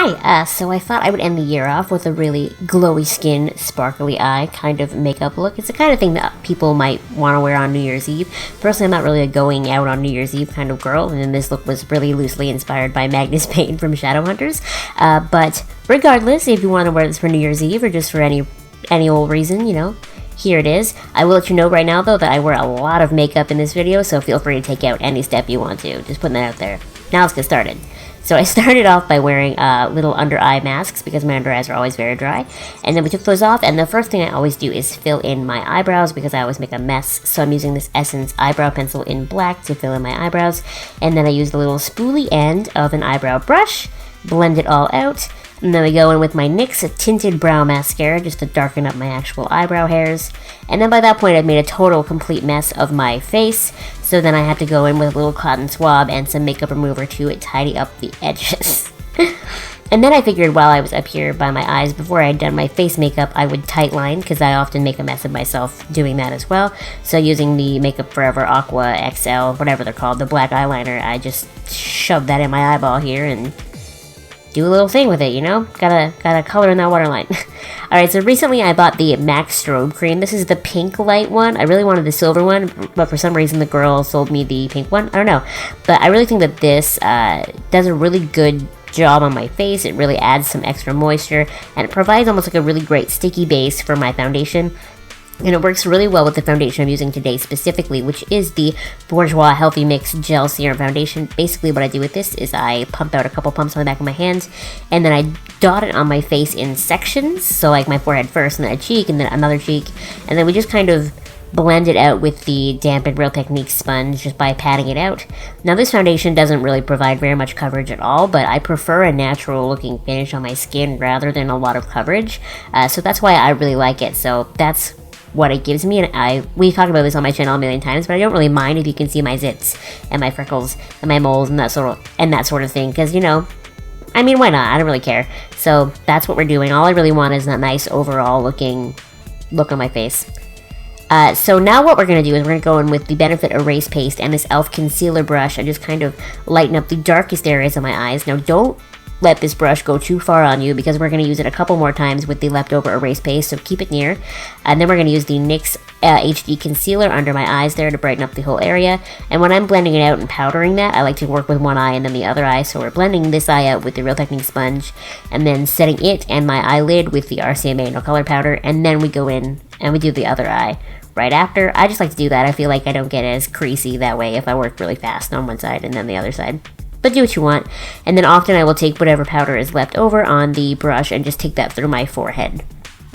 Hi, so I thought I would end the year off with a really glowy skin, sparkly eye kind of makeup look. It's the kind of thing that people might want to wear on New Year's Eve. Personally, I'm not really a going out on New Year's Eve kind of girl, and this look was really loosely inspired by Magnus Payne from Shadowhunters. But regardless, if you want to wear this for New Year's Eve or just for any old reason, here it is. I will let you know right now, though, that I wear a lot of makeup in this video, so feel free to take out any step you want to. Just putting that out there. Now let's get started. So I started off by wearing little under eye masks because my under eyes are always very dry. And then we took those off, and the first thing I always do is fill in my eyebrows because I always make a mess. So I'm using this Essence eyebrow pencil in black to fill in my eyebrows. And then I use the little spoolie end of an eyebrow brush, blend it all out. And then we go in with my NYX Tinted Brow Mascara just to darken up my actual eyebrow hairs. And then by that point I've made a total complete mess of my face. So then I had to go in with a little cotton swab and some makeup remover to tidy up the edges. And then I figured while I was up here by my eyes, before I had done my face makeup, I would tightline because I often make a mess of myself doing that as well. So using the Makeup Forever Aqua XL, whatever they're called, the black eyeliner, I just shoved that in my eyeball here and do a little thing with it, Gotta color in that waterline. Alright, so recently I bought the MAC Strobe Cream. This is the pink light one. I really wanted the silver one, but for some reason the girl sold me the pink one. I don't know. But I really think that this does a really good job on my face. It really adds some extra moisture, and it provides almost like a really great sticky base for my foundation. And it works really well with the foundation I'm using today specifically, which is the Bourjois Healthy Mix Gel Serum Foundation. Basically what I do with this is I pump out a couple pumps on the back of my hands, and then I dot it on my face in sections, so like my forehead first, and then a cheek, and then another cheek, and then we just kind of blend it out with the dampened Real Techniques sponge just by patting it out. Now this foundation doesn't really provide very much coverage at all, but I prefer a natural looking finish on my skin rather than a lot of coverage, so that's why I really like it. So that's what it gives me, and we've talked about this on my channel a million times, but I don't really mind if you can see my zits and my freckles and my moles and that sort of thing, because I mean, why not? I don't really care. So that's what we're doing. All I really want is that nice overall looking look on my face. So now what we're going to do is we're going to go in with the Benefit Erase Paste and this e.l.f. concealer brush and just kind of lighten up the darkest areas of my eyes. Now don't let this brush go too far on you because we're going to use it a couple more times with the leftover erase paste, so keep it near. And then we're going to use the NYX HD concealer under my eyes there to brighten up the whole area. And when I'm blending it out and powdering that, I like to work with one eye and then the other eye. So we're blending this eye out with the Real Techniques sponge and then setting it and my eyelid with the RCMA No Color Powder, and then we go in and we do the other eye right after. I just like to do that. I feel like I don't get as creasy that way if I work really fast on one side and then the other side. But do what you want. And then often I will take whatever powder is left over on the brush and just take that through my forehead.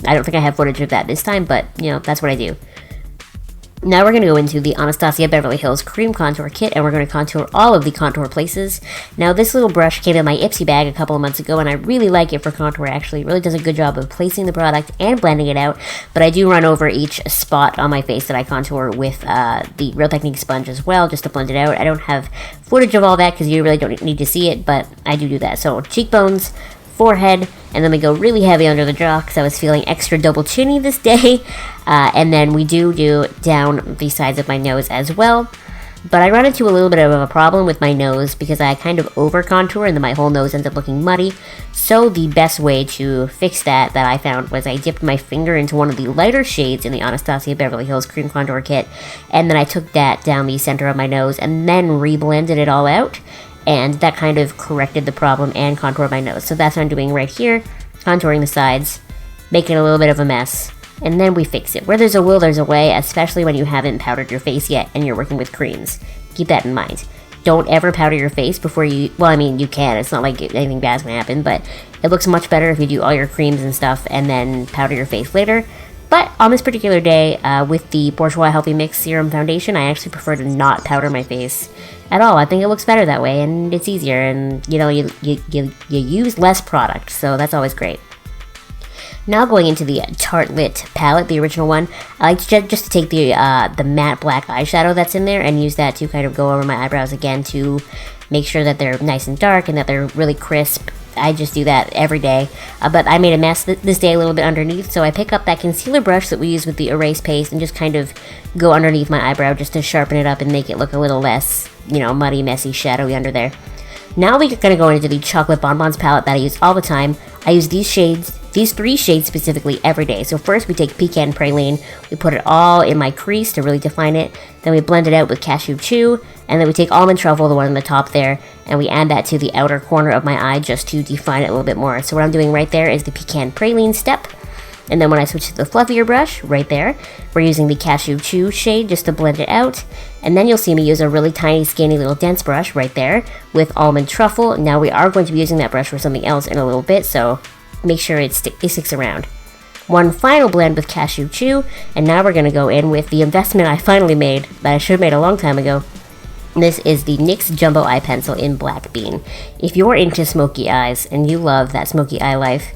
I don't think I have footage of that this time, but that's what I do. Now we're going to go into the Anastasia Beverly Hills Cream Contour Kit, and we're going to contour all of the contour places. Now this little brush came in my Ipsy bag a couple of months ago, and I really like it for contour actually. It really does a good job of placing the product and blending it out, but I do run over each spot on my face that I contour with the Real Techniques sponge as well, just to blend it out. I don't have footage of all that because you really don't need to see it, but I do that. So cheekbones, forehead, and then we go really heavy under the jaw because I was feeling extra double chinny this day. And then we do down the sides of my nose as well. But I run into a little bit of a problem with my nose because I kind of over contour and then my whole nose ends up looking muddy. So the best way to fix that I found was I dipped my finger into one of the lighter shades in the Anastasia Beverly Hills Cream Contour Kit, and then I took that down the center of my nose and then re-blended it all out. And that kind of corrected the problem and contoured my nose. So that's what I'm doing right here, contouring the sides, making a little bit of a mess, and then we fix it. Where there's a will, there's a way, especially when you haven't powdered your face yet and you're working with creams. Keep that in mind. Don't ever powder your face before you, well, I mean, you can. It's not like anything bad's going to happen, but it looks much better if you do all your creams and stuff and then powder your face later. But on this particular day, with the Bourjois Healthy Mix Serum Foundation, I actually prefer to not powder my face at all. I think it looks better that way, and it's easier, and you use less product, so that's always great. Now going into the Tartelette palette, the original one, I like just to take the matte black eyeshadow that's in there and use that to kind of go over my eyebrows again to make sure that they're nice and dark and that they're really crisp. I just do that every day, but I made a mess this day a little bit underneath, so I pick up that concealer brush that we use with the erase paste and just kind of go underneath my eyebrow just to sharpen it up and make it look a little less, muddy, messy, shadowy under there. Now we're gonna go into the chocolate bonbons palette that I use all the time. I use these three shades specifically every day. So first we take pecan praline, we put it all in my crease to really define it. Then we blend it out with cashew chew, and then we take almond truffle, the one on the top there, and we add that to the outer corner of my eye just to define it a little bit more. So what I'm doing right there is the pecan praline step. And then when I switch to the fluffier brush, right there, we're using the cashew chew shade just to blend it out. And then you'll see me use a really tiny, skinny little dense brush right there with almond truffle. Now we are going to be using that brush for something else in a little bit, so make sure it sticks around. One final blend with cashew chew, and now we're going to go in with the investment I finally made that I should have made a long time ago. This is the NYX Jumbo Eye Pencil in Black Bean. If you're into smoky eyes and you love that smoky eye life,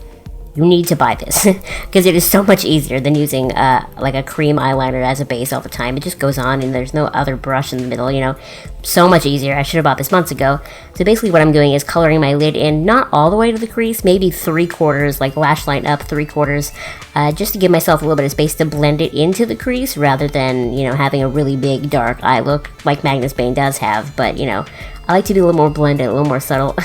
you need to buy this because it is so much easier than using like a cream eyeliner as a base all the time. It just goes on and there's no other brush in the middle, you know. So much easier. I should have bought this months ago. So basically what I'm doing is coloring my lid in, not all the way to the crease, maybe 3/4, like lash line up 3/4, just to give myself a little bit of space to blend it into the crease rather than, you know, having a really big dark eye look like Magnus Bane does have. But, you know, I like to be a little more blended, a little more subtle.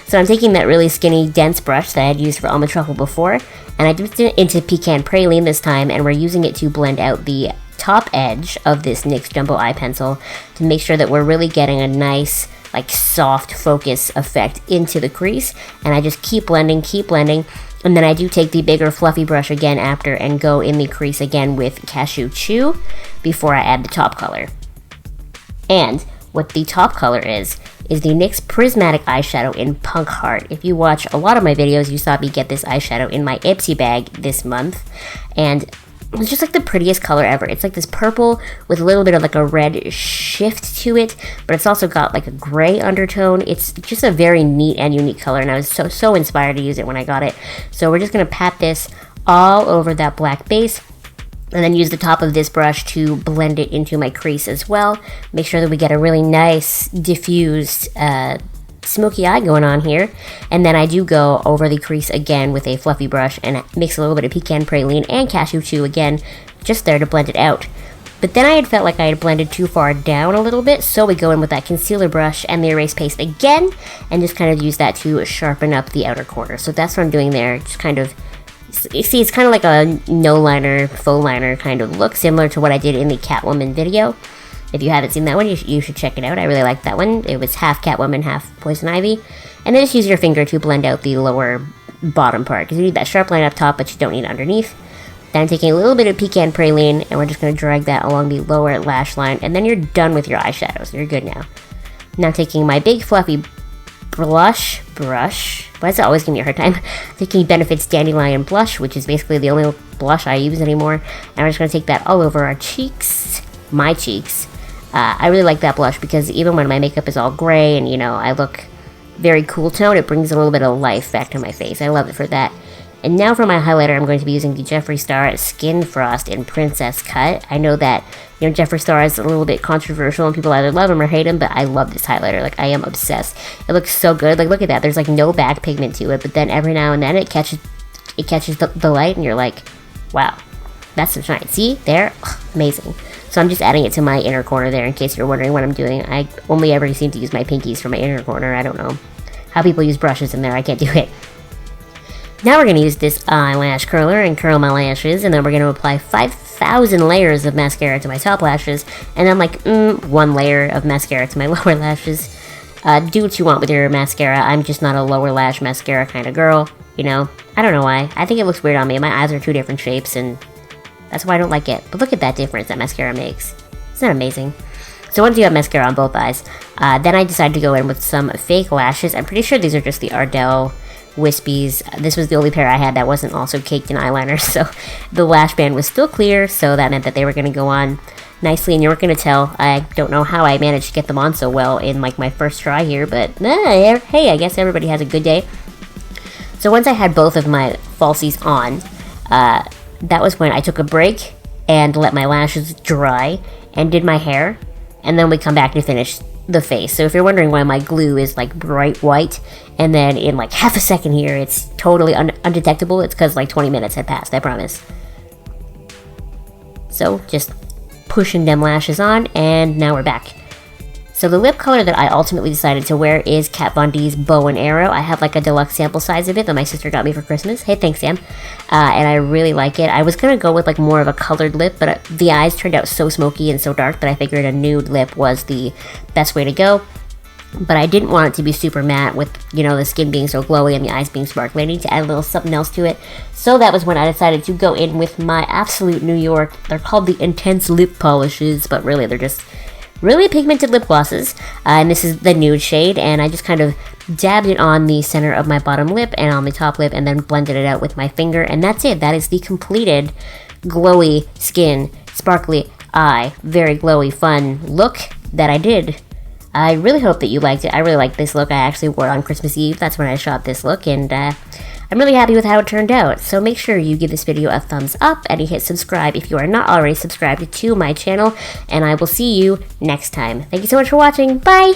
So I'm taking that really skinny, dense brush that I had used for almond truffle before, and I dipped it into pecan praline this time, and we're using it to blend out the top edge of this NYX Jumbo Eye Pencil to make sure that we're really getting a nice, like, soft focus effect into the crease. And I just keep blending, and then I do take the bigger fluffy brush again after and go in the crease again with cashew chew before I add the top color. And what the top color is the NYX Prismatic Eyeshadow in Punk Heart. If you watch a lot of my videos, you saw me get this eyeshadow in my Ipsy bag this month, and it's just like the prettiest color ever. It's like this purple with a little bit of like a red shift to it, but it's also got like a gray undertone. It's just a very neat and unique color, and I was so inspired to use it when I got it. So we're just going to pat this all over that black base, and then use the top of this brush to blend it into my crease as well. Make sure that we get a really nice diffused smoky eye going on here. And then I do go over the crease again with a fluffy brush and mix a little bit of pecan praline and cashew chew again, just there to blend it out. But then I had felt like I had blended too far down a little bit, so we go in with that concealer brush and the erase paste again, and just kind of use that to sharpen up the outer corner. So that's what I'm doing there, just kind of, you see, it's kind of like a no liner, faux liner kind of look, similar to what I did in the Catwoman video. If you haven't seen that one, you should check it out. I really liked that one. It was half Catwoman, half Poison Ivy. And then just use your finger to blend out the lower bottom part, because you need that sharp line up top, but you don't need it underneath. Then I'm taking a little bit of pecan praline, and we're just going to drag that along the lower lash line, and then you're done with your eyeshadows. You're good now. Now taking my big fluffy blush brush. Why does it always give me a hard time? Taking Benefit's Dandelion Blush, which is basically the only blush I use anymore. And we're just going to take that all over our cheeks. My cheeks. I really like that blush because even when my makeup is all gray and, you know, I look very cool tone, it brings a little bit of life back to my face. I love it for that. And now for my highlighter, I'm going to be using the Jeffree Star Skin Frost in Princess Cut. I know that, you know, Jeffree Star is a little bit controversial and people either love him or hate him, but I love this highlighter. Like, I am obsessed. It looks so good. Like, look at that. There's, like, no back pigment to it, but then every now and then it catches the light, and you're like, wow, that's some shine. See? There? Ugh, amazing. So I'm just adding it to my inner corner there in case you're wondering what I'm doing. I only ever seem to use my pinkies for my inner corner. I don't know how people use brushes in there. I can't do it. Now we're going to use this eyelash curler and curl my lashes, and then we're going to apply 5,000 layers of mascara to my top lashes, and then like 1 layer of mascara to my lower lashes. Do what you want with your mascara. I'm just not a lower lash mascara kind of girl, you know. I don't know why. I think it looks weird on me. My eyes are 2 different shapes, and that's why I don't like it. But look at that difference that mascara makes. Isn't that amazing? So once you have mascara on both eyes, then I decided to go in with some fake lashes. I'm pretty sure these are just the Ardell Wispies. This was the only pair I had that wasn't also caked in eyeliner, so the lash band was still clear, so that meant that they were going to go on nicely, and you weren't going to tell. I don't know how I managed to get them on so well in like my first try here, but hey, I guess everybody has a good day. So once I had both of my falsies on, that was when I took a break and let my lashes dry and did my hair, and then we come back to finish the face. So if you're wondering why my glue is like bright white and then in like half a second here it's totally undetectable, it's because like 20 minutes had passed, I promise. So just pushing them lashes on, and now we're back. So the lip color that I ultimately decided to wear is Kat Von D's Bow and Arrow. I have like a deluxe sample size of it that my sister got me for Christmas. Hey, thanks, Sam. And I really like it. I was going to go with like more of a colored lip, but the eyes turned out so smoky and so dark that I figured a nude lip was the best way to go. But I didn't want it to be super matte with, you know, the skin being so glowy and the eyes being sparkly. I need to add a little something else to it. So that was when I decided to go in with my Absolute New York. They're called the Intense Lip Polishes, but really they're just really pigmented lip glosses. And this is the nude shade, and I just kind of dabbed it on the center of my bottom lip and on the top lip and then blended it out with my finger. And that's it. That is the completed glowy skin, sparkly eye, very glowy, fun look that I did. I really hope that you liked it. I really like this look. I actually wore it on Christmas Eve. That's when I shot this look, and I'm really happy with how it turned out. So make sure you give this video a thumbs up and you hit subscribe if you are not already subscribed to my channel, and I will see you next time. Thank you so much for watching. Bye!